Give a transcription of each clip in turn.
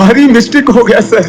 भारी मिस्टेक हो गया सर,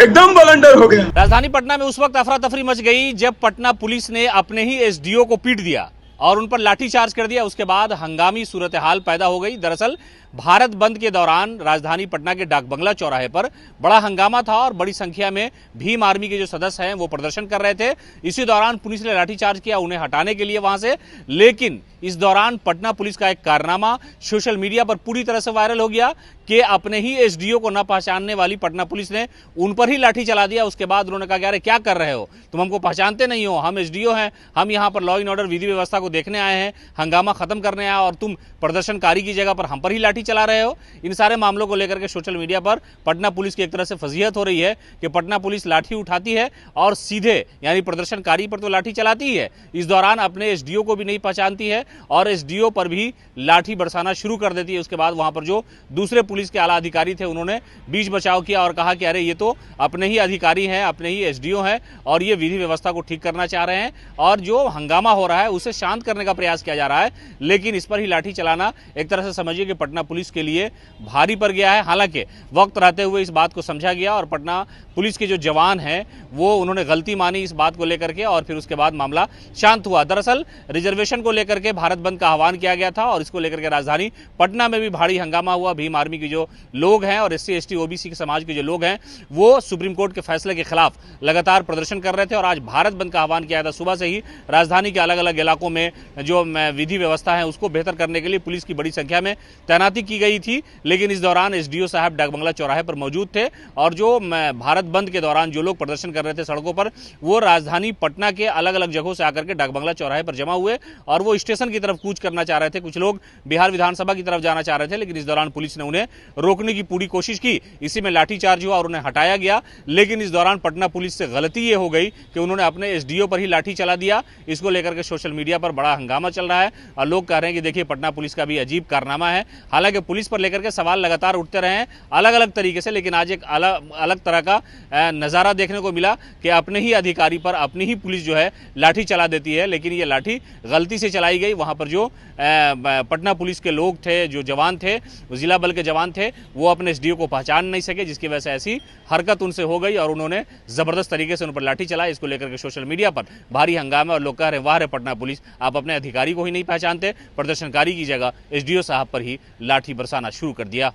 एकदम ब्लंडर हो गया। राजधानी पटना में उस वक्त अफरा तफरी मच गई जब पटना पुलिस ने अपने ही एसडीओ को पीट दिया और उन पर लाठीचार्ज कर दिया। उसके बाद हंगामी सूरत हाल पैदा हो गई। दरअसल भारत बंद के दौरान राजधानी पटना के डाक बंगला चौराहे पर बड़ा हंगामा था और बड़ी संख्या में भीम आर्मी के जो सदस्य हैं वो प्रदर्शन कर रहे थे। इसी दौरान पुलिस ने लाठीचार्ज किया उन्हें हटाने के लिए वहां से, लेकिन इस दौरान पटना पुलिस का एक कारनामा सोशल मीडिया पर पूरी तरह से वायरल हो गया कि अपने ही एसडीओ को न पहचानने वाली पटना पुलिस ने उन पर ही लाठी चला दिया। उसके बाद उन्होंने कहा कि अरे क्या कर रहे हो, तुम हमको पहचानते नहीं हो, हम एसडीओ हैं, हम यहाँ पर लॉ एंड ऑर्डर विधि व्यवस्था को देखने आए हैं, हंगामा खत्म करने आए और तुम प्रदर्शनकारी की जगह पर हम पर ही लाठी चला रहे हो। इन सारे मामलों को लेकर के सोशल मीडिया पर पटना पुलिस की एक तरह से फजीहत हो रही है कि पटना पुलिस लाठी उठाती है और सीधे यानी प्रदर्शनकारी पर तो लाठी चलाती है, इस दौरान अपने एसडीओ को भी नहीं पहचानती है और एसडीओ पर भी लाठी बरसाना शुरू कर देती है। उसके बाद वहां पर जो दूसरे पुलिस के आला अधिकारी थे उन्होंने बीच बचाव किया और कहा कि अरे ये तो अपने ही अधिकारी हैं, अपने ही एसडीओ हैं और ये विधि व्यवस्था को ठीक करना चाह रहे हैं और जो हंगामा हो रहा है उसे शांत करने का प्रयास किया जा रहा है, लेकिन इस पर ही लाठी चलाना एक तरह से समझिए कि पटना पुलिस के लिए भारी पड़ गया है। हालांकि वक्त रहते हुए इस बात को समझा गया और पटना पुलिस के जो जवान हैं वो उन्होंने गलती मानी इस बात को लेकर के और फिर उसके बाद मामला शांत हुआ। दरअसल रिजर्वेशन को लेकर के भारत बंद का आह्वान किया गया था और इसको लेकर के राजधानी पटना में भी भारी हंगामा हुआ। भीम आर्मी के जो लोग हैं और एससी एसटी ओबीसी के समाज के जो लोग हैं वो सुप्रीम कोर्ट के फैसले के खिलाफ लगातार प्रदर्शन कर रहे थे और आज भारत बंद का आह्वान किया था। सुबह से ही राजधानी के अलग अलग इलाकों में जो विधि व्यवस्था है उसको बेहतर करने के लिए पुलिस की बड़ी संख्या में तैनाती की गई थी, लेकिन इस दौरान एसडीओ साहब डाक बंगला चौराहे पर मौजूद थे और जो भारत बंद के दौरान जो लोग प्रदर्शन कर रहे थे सड़कों पर वो राजधानी पटना के अलग अलग जगहों से आकर के डाक बंगला चौराहे पर जमा हुए और वो स्टेशन की तरफ कूच करना चाह रहे थे। कुछ लोग बिहार विधानसभा की तरफ जाना चाह रहे थे, लेकिन इस दौरान पुलिस ने उन्हें रोकने की पूरी कोशिश की। इसी में लाठीचार्ज हुआ और उन्हें हटाया गया, लेकिन इस दौरान पटना पुलिस से गलती ये हो गई कि उन्होंने अपने एसडीओ पर ही लाठी चला दिया। इसको लेकर के सोशल मीडिया पर बड़ा हंगामा चल रहा है और लोग कह रहे हैं कि देखिए पटना पुलिस का भी अजीब कारनामा है। हालांकि पुलिस पर लेकर के सवाल लगातार उठते रहे हैं अलग अलग तरीके से, लेकिन आज एक अलग तरह का नज़ारा देखने को मिला कि अपने ही अधिकारी पर अपनी ही पुलिस जो है लाठी चला देती है, लेकिन ये लाठी गलती से चलाई गई। वहां पर जो पटना पुलिस के लोग थे, जो जवान थे, जिला बल के जवान थे, वो अपने एसडीओ को पहचान नहीं सके, जिसकी वजह से ऐसी हरकत उनसे हो गई और उन्होंने जबरदस्त तरीके से उन पर लाठी चलाई। इसको लेकर के सोशल मीडिया पर भारी हंगामा और लोग कह रहे वाह रे पटना पुलिस, आप अपने अधिकारी को ही नहीं पहचानते, प्रदर्शनकारी की जगह एसडीओ साहब पर ही लाठी बरसाना शुरू कर दिया।